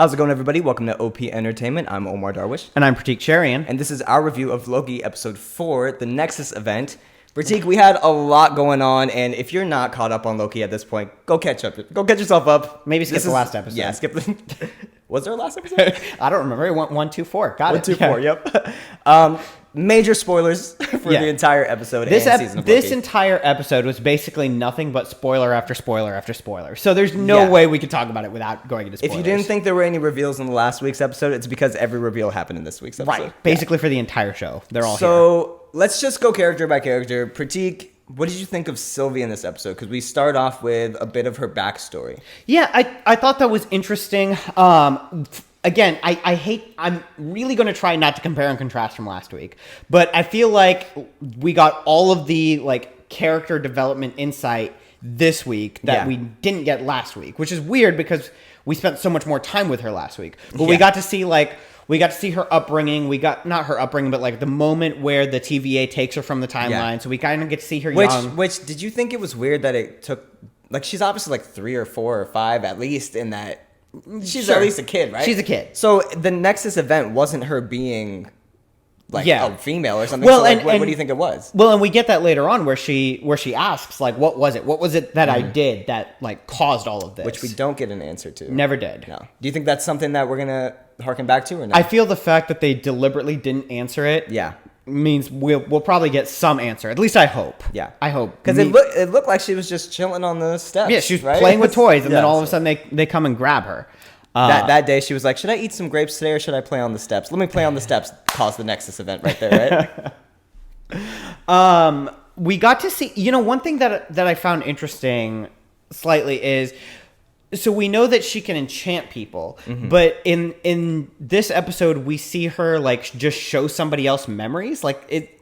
How's it going, everybody? Welcome to OP Entertainment. I'm Omar Darwish. And I'm Pratik Cherian. And this is our review of Loki Episode 4, the Nexus event. Pratik, we had a lot going on, and if you're not caught up on Loki at this point, go catch up. Go catch yourself up. Maybe skip the last episode. Yeah, skip the... Was there a last episode? I don't remember. It went 1, 2, 4. Got it. 1, 2, 4, yep. Major spoilers for the entire episode and season of Loki. This entire episode was basically nothing but spoiler after spoiler after spoiler. So there's no way we could talk about it without going into spoilers. If you didn't think there were any reveals in the last week's episode, it's because every reveal happened in this week's episode. Right. Basically for the entire show. They're all here. So let's just go character by character. Pratik, what did you think of Sylvie in this episode? Because we start off with a bit of her backstory. Yeah, I thought that was interesting. Again, I'm really going to try not to compare and contrast from last week, but I feel like we got all of the character development insight this week that we didn't get last week, which is weird because we spent so much more time with her last week. But we got to see her upbringing. We got not her upbringing, but the moment where the TVA takes her from the timeline. So we kind of get to see her young. Which did you think it was weird that it took she's obviously 3 or 4 or 5 at least in that. She's at least a kid, right? She's a kid. So the Nexus event wasn't her being a female or something. Well, so what do you think it was? Well, and we get that later on where she asks what was it? What was it that I did that caused all of this? Which we don't get an answer to. Never did. No. Do you think that's something that we're gonna harken back to or not? I feel the fact that they deliberately didn't answer it. Yeah. Means we'll probably get some answer. At least I hope. Yeah, I hope because it looked like she was just chilling on the steps. Yeah, she was right? playing with toys, and then all of a sudden they come and grab her. That day she was like, "Should I eat some grapes today, or should I play on the steps? Let me play on the steps." Cause the Nexus event right there, right? We got to see. One thing that I found interesting slightly is. So we know that she can enchant people, but in this episode we see her just show somebody else memories.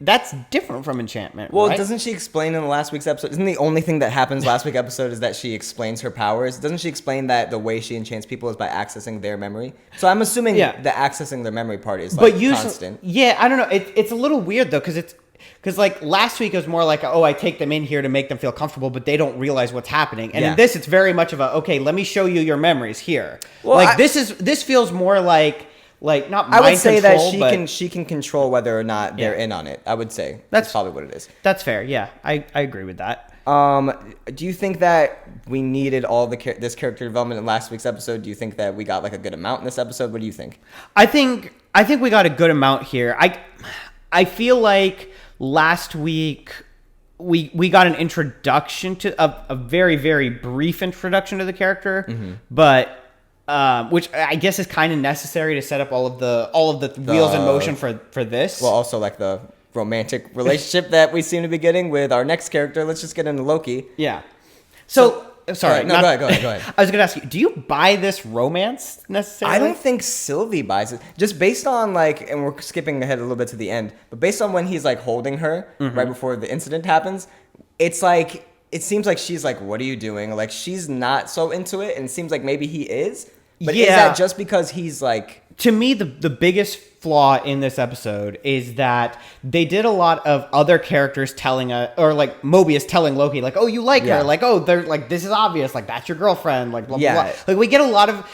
That's different from enchantment. Well, right? Doesn't she explain in the last week's episode? Isn't the only thing that happens last week's episode is that she explains her powers? Doesn't she explain that the way she enchants people is by accessing their memory? So I'm assuming the accessing their memory part is constant. Yeah, I don't know. It's a little weird though because last week it was more I take them in here to make them feel comfortable, but they don't realize what's happening. And in this, it's very much of okay, let me show you your memories here. Well, this feels more like not mind I would say control, that she can control whether or not they're in on it. I would say that's probably what it is. That's fair. Yeah, I agree with that. Do you think that we needed all this character development in last week's episode? Do you think that we got a good amount in this episode? What do you think? I think we got a good amount here. I feel like last week we got an introduction to a very, very brief introduction to the character, but which I guess is kind of necessary to set up all of the wheels in motion for this. Well, also the romantic relationship that we seem to be getting with our next character. Let's just get into Loki. Yeah. So sorry. Go ahead. I was going to ask you, do you buy this romance necessarily? I don't think Sylvie buys it. Just based on and we're skipping ahead a little bit to the end, but based on when he's holding her right before the incident happens, it's it seems like she's what are you doing? She's not so into it, and it seems like maybe he is. But is that just because he's To me, the biggest flaw in this episode is that they did a lot of other characters telling or Mobius telling Loki oh, you like her, oh, they're this is obvious, that's your girlfriend, blah blah blah. We get a lot of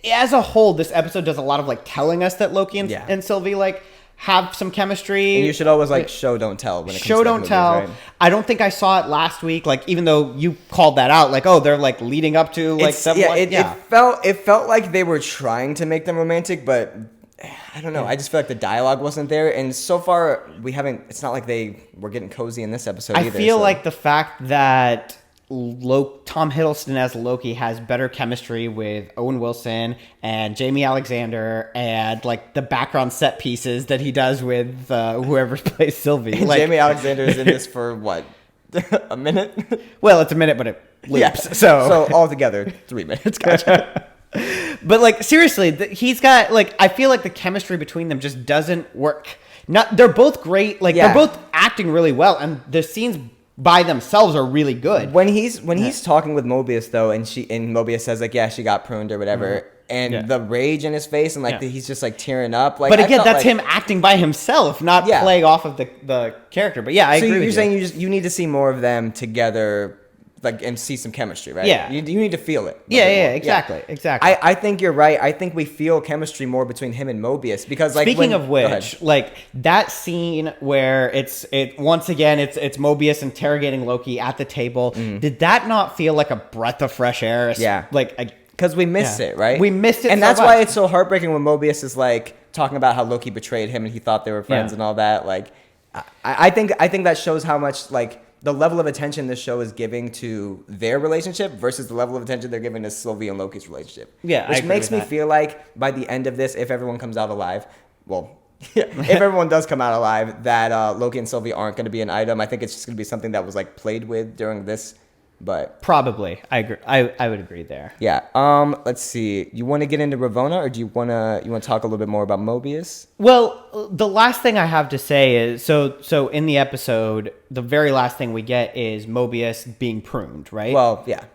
as a whole. This episode does a lot of telling us that Loki and Sylvie have some chemistry. And you should always show don't tell when it comes to don't movies, tell. right? I don't think I saw it last week. Even though you called that out, oh, they're leading up to it felt like they were trying to make them romantic, but I don't know. I just feel like the dialogue wasn't there, and so far we haven't. It's not like they were getting cozy in this episode either. I feel like the fact that Tom Hiddleston as Loki has better chemistry with Owen Wilson and Jamie Alexander and the background set pieces that he does with whoever plays Sylvie. Jamie Alexander is in this for what? A minute? Well, it's a minute, but it loops. Yeah. So altogether 3 minutes. Gotcha. But seriously, he's got I feel like the chemistry between them just doesn't work. They're both great. They're both acting really well, and the scenes by themselves are really good. When he's talking with Mobius though, and Mobius says she got pruned or whatever, and the rage in his face, and he's just tearing up. But again, that's him acting by himself, not playing off of the character. But I agree. So you're saying you need to see more of them together like and see some chemistry, right? Yeah. You need to feel it. Exactly. I think you're right. I think we feel chemistry more between him and Mobius because, like, speaking of which, like that scene where it's Mobius interrogating Loki at the table. Did that not feel like a breath of fresh air? Yeah, like because we missed it, right? We missed it, and so that's much. why it's so heartbreaking when Mobius is like talking about how Loki betrayed him and he thought they were friends and all that. Like, I think that shows how much like the level of attention this show is giving to their relationship versus the level of attention they're giving to Sylvie and Loki's relationship. Yeah, which makes me feel like by the end of this, if everyone comes out alive, well, if everyone does come out alive, that Loki and Sylvie aren't going to be an item. I think it's just going to be something that was like played with during this. But probably, I agree. I would agree there. Yeah. Let's see. You want to get into Ravonna, or do you want to talk a little bit more about Mobius? Well, the last thing I have to say is so in the episode, the very last thing we get is Mobius being pruned, right? Well, yeah.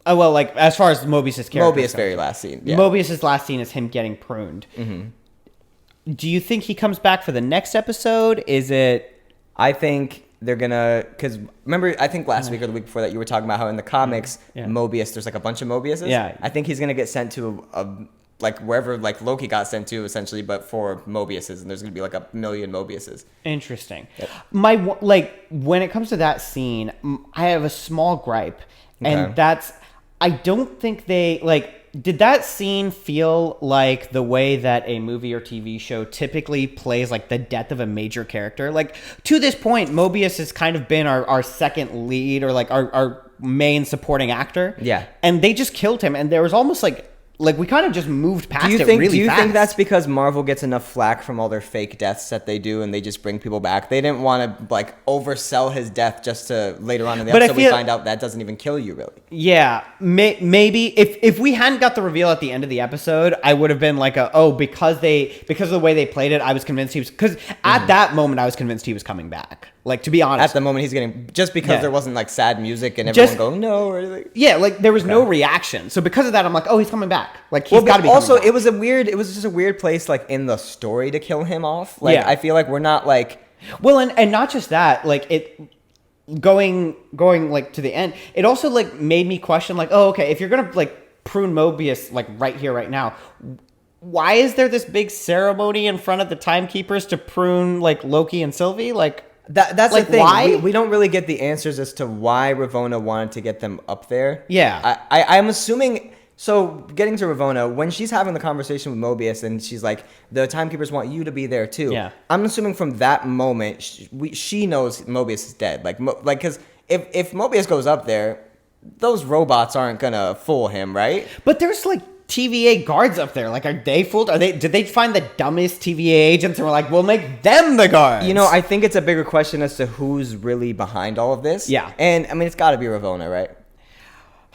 Well, like as far as Mobius's character, Mobius' very last scene. Yeah. Mobius's last scene is him getting pruned. Mm-hmm. Do you think he comes back for the next episode? Is it? I think they're gonna, because remember, I think last week or the week before that you were talking about how in the comics Mobius, there's like a bunch of Mobiuses. Yeah. I think he's gonna get sent to a like wherever like Loki got sent to essentially, but for Mobiuses, and there's gonna be like 1 million Mobiuses. Interesting. Yep. When it comes to that scene, I have a small gripe, and that's I don't think they like. Did that scene feel like the way that a movie or TV show typically plays like the death of a major character? Like to this point, Mobius has kind of been our second lead or like our main supporting actor. Yeah. And they just killed him. And there was almost like we kind of just moved past it really fast. Do you think that's because Marvel gets enough flack from all their fake deaths that they do and they just bring people back? They didn't want to like oversell his death just to later on in the episode we find out that doesn't even kill you really. Yeah, maybe if we hadn't got the reveal at the end of the episode, I would have been like because of the way they played it, I was convinced he was, because at that moment I was convinced he was coming back. Like, to be honest. At the moment he's getting, just because there wasn't like sad music and everyone going no or anything. Yeah, like there was no reaction. So because of that, I'm like, oh, he's coming back. Like he's got to be. Also, it was just a weird place like in the story to kill him off. Like I feel like we're not like. Well, and not just that, like it going like to the end. It also like made me question like, oh, okay, if you're gonna like prune Mobius like right here, right now, why is there this big ceremony in front of the timekeepers to prune like Loki and Sylvie? Like. That's like, the thing. Why? We don't really get the answers as to why Ravonna wanted to get them up there. Yeah. I'm assuming. So getting to Ravonna, when she's having the conversation with Mobius and she's like, the timekeepers want you to be there too. Yeah. I'm assuming from that moment, she knows Mobius is dead. Like, because if Mobius goes up there, those robots aren't going to fool him, right? But there's like TVA guards up there. Like, are they fooled? Did they find the dumbest TVA agents and were like, we'll make them the guards? You know, I think it's a bigger question as to who's really behind all of this. Yeah. And I mean, it's got to be Ravonna, right?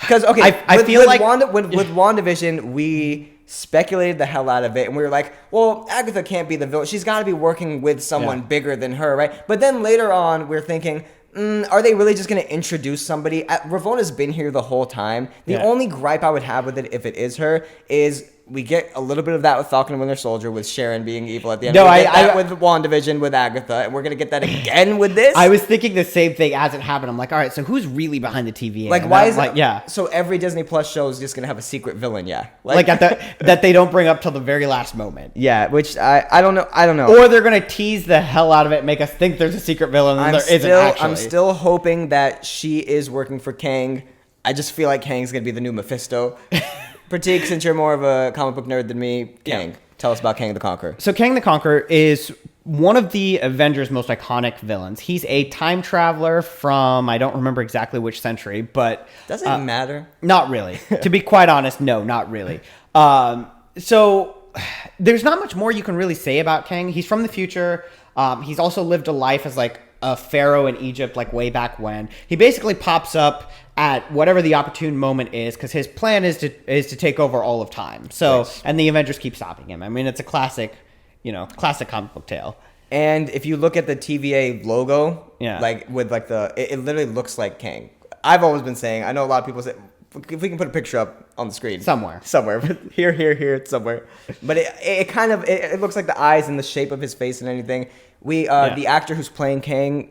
Because I feel like with WandaVision, we speculated the hell out of it, and we were like, well, Agatha can't be the villain. She's got to be working with someone bigger than her, right? But then later on, we're thinking, are they really just going to introduce somebody? Ravonna's been here the whole time. The only gripe I would have with it, if it is her, is we get a little bit of that with Falcon and Winter Soldier, with Sharon being evil at the end. No, we get that with WandaVision, with Agatha, and we're going to get that again with this. I was thinking the same thing as it happened. I'm like, all right, so who's really behind the TVA? Like, why is it? Yeah. So every Disney Plus show is just going to have a secret villain, Like that they don't bring up till the very last moment. Yeah, which I don't know. Or they're going to tease the hell out of it and make us think there's a secret villain and there isn't actually. I'm still hoping that she is working for Kang. I just feel like Kang's going to be the new Mephisto. Pratik, since you're more of a comic book nerd than me, Kang. Tell us about Kang the Conqueror. So Kang the Conqueror is one of the Avengers' most iconic villains. He's a time traveler from, I don't remember exactly which century, but... Does it matter? Not really. To be quite honest, no, not really. So there's not much more you can really say about Kang. He's from the future. He's also lived a life as like a pharaoh in Egypt, like way back when. He basically pops up at whatever the opportune moment is, because his plan is to take over all of time. So, and the Avengers keep stopping him. I mean, it's a classic comic book tale. And if you look at the TVA logo, like with like it literally looks like Kang. I've always been saying, I know a lot of people say, if we can put a picture up on the screen. Somewhere. Here, somewhere. But it kind of, it looks like the eyes and the shape of his face and anything. The actor who's playing Kang,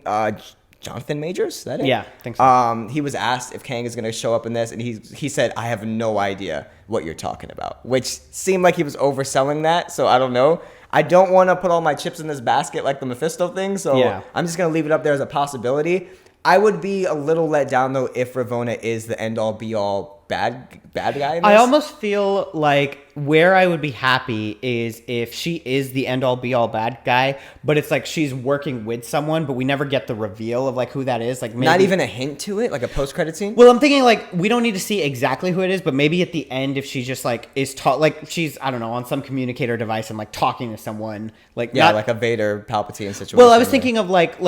Jonathan Majors, is that it? Yeah, I think so. He was asked if Kang is going to show up in this, and he said, "I have no idea what you're talking about," which seemed like he was overselling that. So I don't know. I don't want to put all my chips in this basket like the Mephisto thing, so Yeah. I'm just going to leave it up there as a possibility. I would be a little let down though if Ravonna is the end all be all bad guy in this. I almost feel like where I would be happy is if she is the end all be all bad guy, but it's like she's working with someone, but we never get the reveal of like who that is. Like maybe, not even a hint to it, like a post credit scene. Well, I'm thinking like we don't need to see exactly who it is, but maybe at the end if she just like is like she's I don't know on some communicator device and like talking to someone like Yeah, not, like a Vader Palpatine situation. Well, I was thinking of like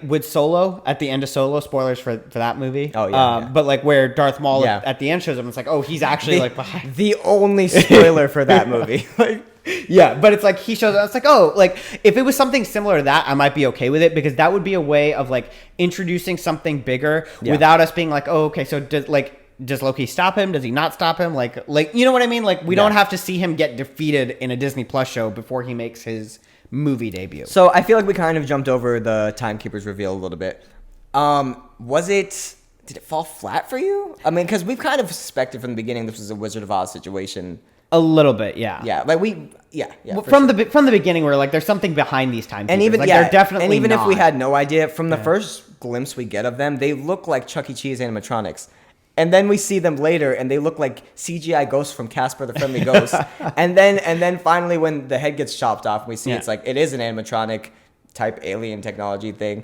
with Solo at the end of Solo. Spoilers for that movie. Oh yeah, yeah. But like where Darth Maul Yeah. at the end shows up, and it's like oh he's actually like behind. The only spoiler for that movie. Like, Yeah, but it's like he shows up. It's like, oh, like if it was something similar to that, I might be okay with it because that would be a way of like introducing something bigger without us being like, oh, okay, so does Loki stop him? Does he not stop him? Like you know what I mean? Like we don't have to see him get defeated in a Disney Plus show before he makes his movie debut. So I feel like we kind of jumped over the Timekeepers reveal a little bit. Did it fall flat for you? I mean, because we've kind of suspected from the beginning this was a Wizard of Oz situation. A little bit, yeah. Yeah, like Well, from the beginning, we're like, there's something behind these timekeepers. And even like, they're definitely and even not. if we had no idea, from the first glimpse we get of them, they look like Chuck E. Cheese animatronics. And then we see them later, and they look like CGI ghosts from Casper the Friendly Ghost. and then finally, when the head gets chopped off, we see it's like it is an animatronic type alien technology thing.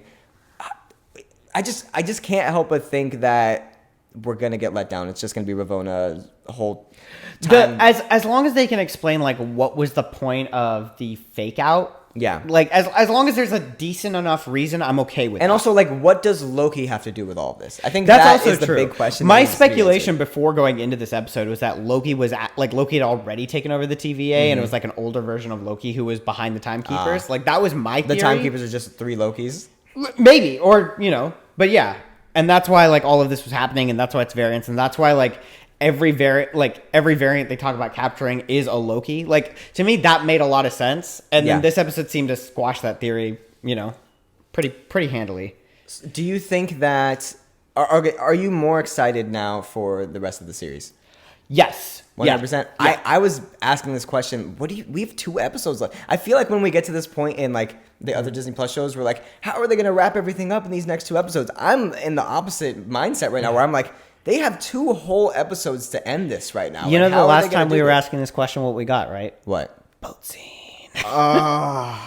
I just can't help but think that we're gonna get let down. It's just gonna be Ravonna the whole time. As long as they can explain like what was the point of the fake out. Yeah. Like as long as there's a decent enough reason, I'm okay with it. And also, like, what does Loki have to do with all of this? I think that's that also is the true. big question. My that needs to be speculation answered. before going into this episode was that Loki had already taken over the TVA, and it was like an older version of Loki who was behind the timekeepers. Like that was my theory. The timekeepers are just 3 Lokis. Maybe, or but yeah, and that's why like all of this was happening, and that's why it's variants, and that's why like every variant they talk about capturing is a Loki. Like to me, that made a lot of sense, and then this episode seemed to squash that theory, pretty handily. Do you think that are you more excited now for the rest of the series? Yes. 100%. Yeah. I was asking this question. We have 2 episodes left. I feel like when we get to this point in like the other Disney Plus shows, we're like, how are they going to wrap everything up in these next 2 episodes? I'm in the opposite mindset right now where I'm like, they have 2 whole episodes to end this right now. You know, like, the last time we were asking this question, what we got, right? What? Boat scene. That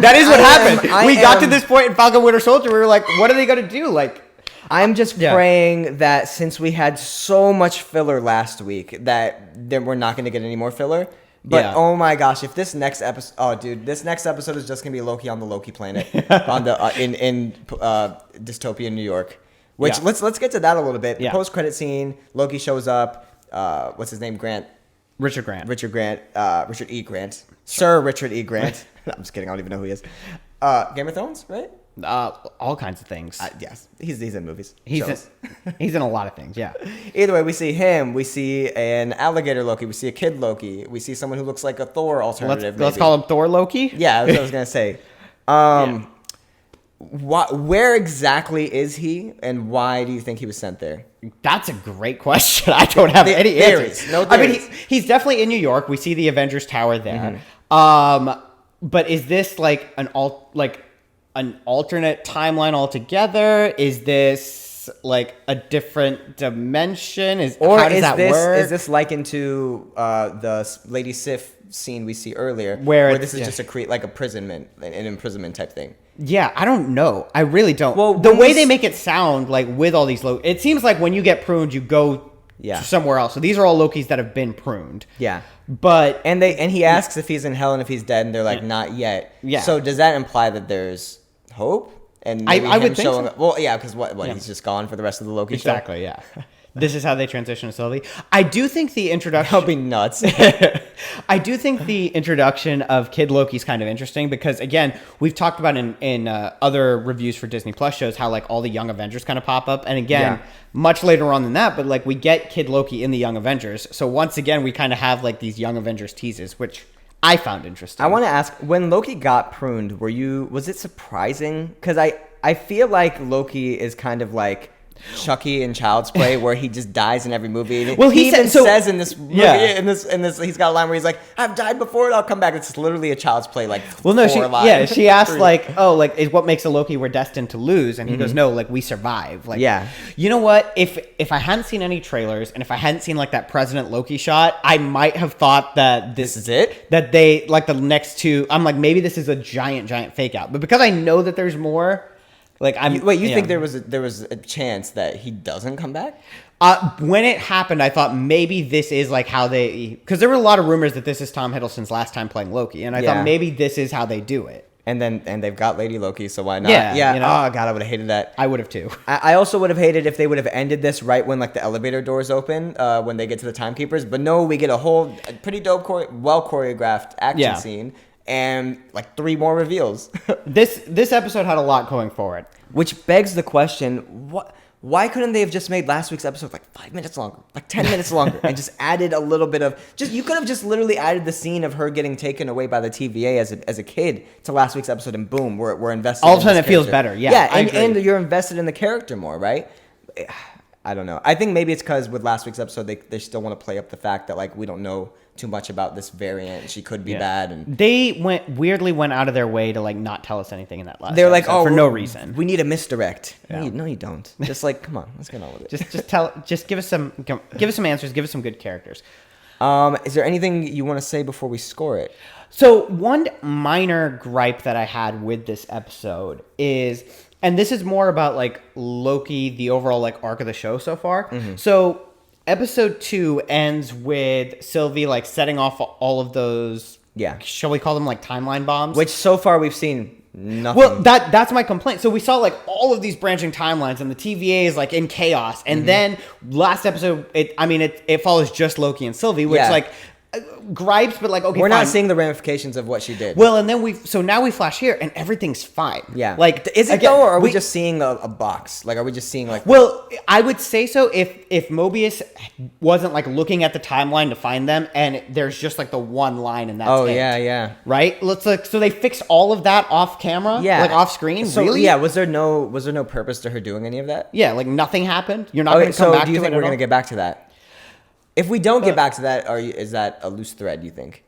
That is what happened. We got to this point in Falcon Winter Soldier. We were like, what are they going to do? Like, I'm just praying that since we had so much filler last week that we're not going to get any more filler. But oh my gosh, if this next episode, this next episode is just going to be Loki on the Loki planet on the in dystopian New York. Which let's get to that a little bit. The post credit scene, Loki shows up. What's his name? Richard Grant. Richard E. Grant. Sir Richard E. Grant. I'm just kidding. I don't even know who he is. Game of Thrones, right? All kinds of things. Yes, he's in movies. He's in a lot of things. Yeah. Either way, we see him. We see an alligator Loki. We see a kid Loki. We see someone who looks like a Thor alternative. Let's call him Thor Loki. Yeah, that's what I was gonna say. Where exactly is he, and why do you think he was sent there? That's a great question. I don't have any answers. No theories. I mean, he's definitely in New York. We see the Avengers Tower there. But is this like an alternate timeline altogether? Is this like a different dimension? How does that work? Is this likened to the Lady Sif scene we see earlier, where this is just an imprisonment type thing? Yeah, I don't know. I really don't. Well, the way they make it sound, like with all these it seems like when you get pruned, you go somewhere else. So these are all Lokis that have been pruned. Yeah. But and he asks if he's in hell and if he's dead, and they're like, not yet. Yeah. So does that imply that there's hope? And maybe I him would think showing so. up, well, yeah, because what he's just gone for the rest of the Loki show. exactly, yeah. This is how they transition slowly. I do think the introduction... That'll be nuts. I do think the introduction of Kid Loki is kind of interesting because, again, we've talked about in other reviews for Disney Plus shows how, like, all the Young Avengers kind of pop up. And, again, much later on than that, but, like, we get Kid Loki in the Young Avengers. So, once again, we kind of have, like, these Young Avengers teases, which I found interesting. I want to ask, when Loki got pruned, was it surprising? Because I feel like Loki is kind of like Chucky in Child's Play, where he just dies in every movie. Well, he even says in this movie, yeah. in this, he's got a line where he's like, "I've died before, and I'll come back." It's literally a Child's Play, like well, no, she asked 3. like, "Oh, like is what makes a Loki we're destined to lose?" And he goes, "No, like we survive." Like, yeah, you know what? If I hadn't seen any trailers and if I hadn't seen like that President Loki shot, I might have thought that this is it. That they like the next two. I'm like, maybe this is a giant fake out. But because I know that there's more. Like you think there was a chance that he doesn't come back? When it happened, I thought maybe this is like how because there were a lot of rumors that this is Tom Hiddleston's last time playing Loki, and I thought maybe this is how they do it. And they've got Lady Loki, so why not? Yeah. You know? Oh god, I would have hated that. I would have too. I also would have hated if they would have ended this right when like the elevator doors open, when they get to the timekeepers. But no, we get a whole pretty dope, well choreographed action scene. And like 3 more reveals. This episode had a lot going for it. Which begs the question, why couldn't they have just made last week's episode like 5 minutes longer, like 10 minutes longer, and just added a little bit of you could have just literally added the scene of her getting taken away by the TVA as a kid to last week's episode, and boom, we're invested. All of a sudden, it feels better. Yeah, and you're invested in the character more, right? I don't know. I think maybe it's because with last week's episode, they still want to play up the fact that like we don't know too much about this variant. She could be bad, and they weirdly went out of their way to like not tell us anything in that last. They're like, for no reason. We need a misdirect. Yeah. No, you don't. Just like, come on, let's get on with it. Just give us some answers. Give us some good characters. Is there anything you want to say before we score it? So one minor gripe that I had with this episode is, and this is more about like Loki, the overall like arc of the show so far. Mm-hmm. So episode 2 ends with Sylvie like setting off all of those. Yeah. Shall we call them like timeline bombs? Which so far we've seen nothing. Well, that's my complaint. So we saw like all of these branching timelines, and the TVA is like in chaos. And then last episode, it follows just Loki and Sylvie, which like gripes, but like, okay, we're fine. not seeing the ramifications of what she did. Well, and then now we flash here and everything's fine. Yeah. Like, is it though, or are we just seeing a box? Like, are we just seeing like... Well, I would say so if Mobius wasn't like looking at the timeline to find them, and there's just like the one line and that's it. Oh, yeah. Right? So they fixed all of that off camera? Yeah. Like off screen? So, really? Yeah, was there no purpose to her doing any of that? Yeah, like nothing happened? You're not going to come back to it? So do you think we're going to get back to that? If we don't get back to that, is that a loose thread, do you think?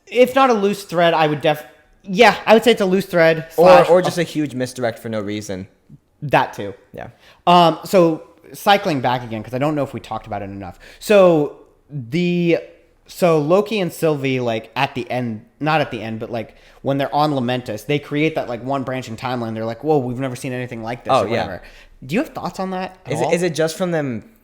If not a loose thread, I would I would say it's a loose thread. Or just a huge misdirect for no reason. That too. Yeah. So cycling back again, because I don't know if we talked about it enough. So Loki and Sylvie, like at the end, not at the end, but like when they're on Lamentus, they create that like one branching timeline. They're like, whoa, we've never seen anything like this or whatever. Do you have thoughts on that? Is it just from them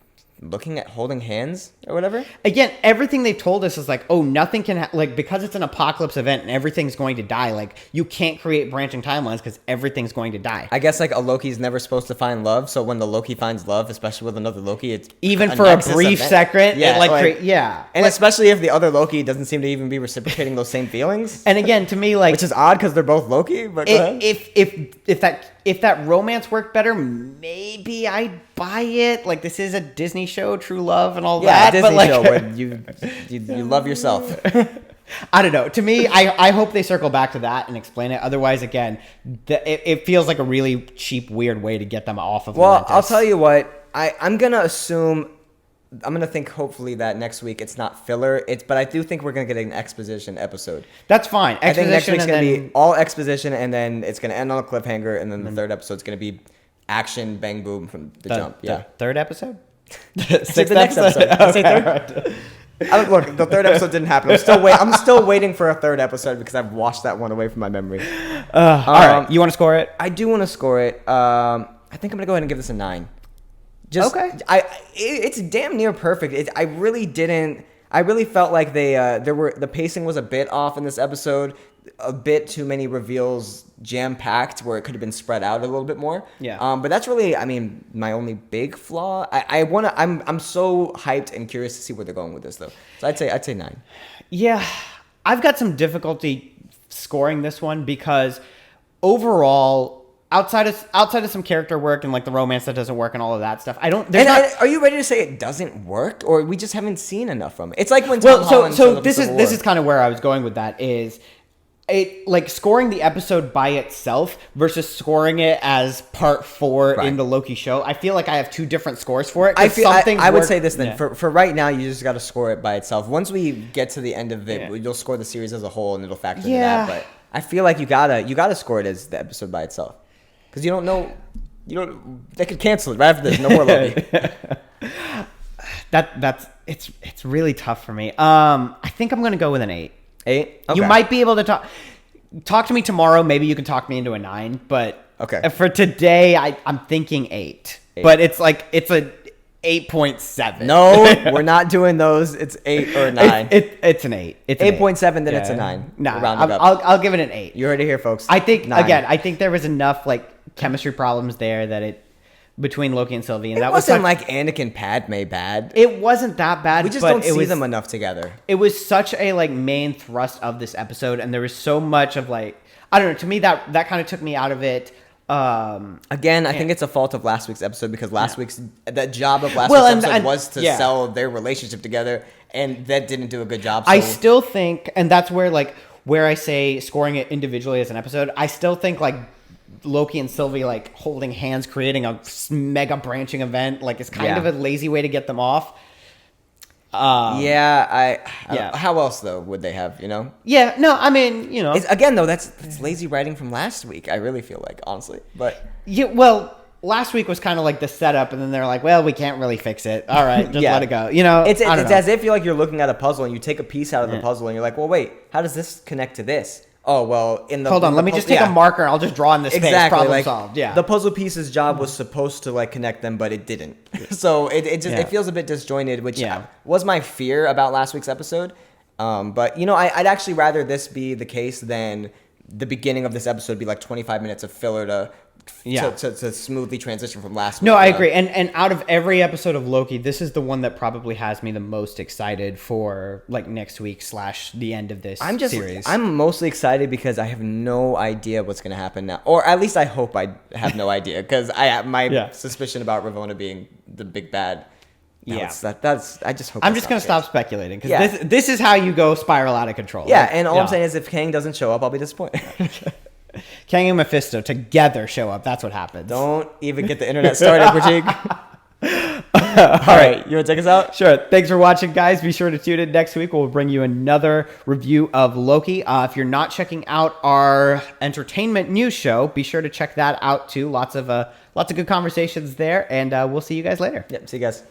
looking at holding hands or whatever? Again, everything they've told us is like, oh, nothing can like, because it's an apocalypse event and everything's going to die, like you can't create branching timelines because everything's going to die. I guess like a Loki's never supposed to find love, so when the Loki finds love, especially with another Loki, it's even for a brief second. Yeah, And like, especially if the other Loki doesn't seem to even be reciprocating those same feelings. And again, to me, like, which is odd because they're both Loki. But if that romance worked better, maybe I'd buy it. Like, this is a Disney show, True Love and all that. Yeah, Disney but like, show where you love yourself. I don't know. To me, I hope they circle back to that and explain it. Otherwise, again, it feels like a really cheap, weird way to get them off of. Well, Lamentus. I'll tell you what. I'm gonna assume. I'm gonna think hopefully that next week it's not filler. But I do think we're gonna get an exposition episode. That's fine. I think next week's gonna be all exposition, and then it's gonna end on a cliffhanger, and then the third episode's gonna be action, bang, boom from the jump. Yeah. The third episode. The next episode. I'd say third. Right. Look, the third episode didn't happen. I'm still waiting for a third episode because I've washed that one away from my memory. All right, you want to score it? I do want to score it. I think I'm gonna go ahead and give this a 9. Okay. It's damn near perfect. I really felt like the pacing was a bit off in this episode. A bit too many reveals jam-packed where it could have been spread out a little bit more. Yeah. But that's really, my only big flaw. I'm so hyped and curious to see where they're going with this though. So I'd say 9. Yeah. I've got some difficulty scoring this one because overall outside of some character work and like the romance that doesn't work and all of that stuff, I don't. Are you ready to say it doesn't work, or we just haven't seen enough from it? It's like when this is kind of where I was going with that is. It like scoring the episode by itself versus scoring it as part 4 in the Loki show. I feel like I have 2 different scores for it. I would say this then for right now, you just got to score it by itself. Once we get to the end of it, you'll score the series as a whole, and it'll factor into that. But I feel like you gotta score it as the episode by itself, because you don't know, they could cancel it right after this. No more Loki. It's really tough for me. I think I'm gonna go with an 8. 8? Okay. You might be able to talk to me tomorrow. Maybe you can talk me into a 9. But for today, I'm thinking 8. But it's a 8.7. No, we're not doing those. It's 8 or 9. It's an 8. It's 8.7. Then it's a 9. Nah, I'll give it an 8. You heard it here, folks. I think 9. Again, I think there was enough like chemistry problems there that it. Between Loki and Sylvie, and that wasn't like Anakin Padme bad. It wasn't that bad. We just don't see them enough together. It was such a like main thrust of this episode, and there was so much of like I don't know. To me, that kind of took me out of it. Again, I think it's a fault of last week's episode because the job of last week's episode was to sell their relationship together, and that didn't do a good job. So. I still think, and that's where I say scoring it individually as an episode. I still think like. Loki and Sylvie like holding hands, creating a mega branching event. Like it's kind of a lazy way to get them off. How else though would they have? Yeah. No. I mean, again though that's lazy writing from last week. I really feel like honestly, but yeah. Well, last week was kind of like the setup, and then they're like, well, we can't really fix it. All right, just let it go. It's as if you're looking at a puzzle and you take a piece out of the puzzle and you're like, well, wait, how does this connect to this? Oh, well, hold on, let me just take a marker and I'll just draw in this space. Problem solved. Yeah. The puzzle piece's job was supposed to like connect them, but it didn't. So it feels a bit disjointed, which was my fear about last week's episode. But I'd actually rather this be the case than the beginning of this episode be like 25 minutes of filler to smoothly transition from last week. No, I agree. And out of every episode of Loki, this is the one that probably has me the most excited for like next week / the end of this series. I'm mostly excited because I have no idea what's going to happen now. Or at least I hope I have no idea because I have my suspicion about Ravonna being the big bad. I just hope. I'm just going to stop speculating because this is how you go spiral out of control. Yeah, and all I'm saying is if Kang doesn't show up, I'll be disappointed. Kang and Mephisto together show up. That's what happens. Don't even get the internet started, Pratik. All right, you want to take us out? Sure. Thanks for watching, guys. Be sure to tune in next week. We'll bring you another review of Loki. If you're not checking out our entertainment news show, be sure to check that out too. Lots of good conversations there, and we'll see you guys later. Yep. See you guys.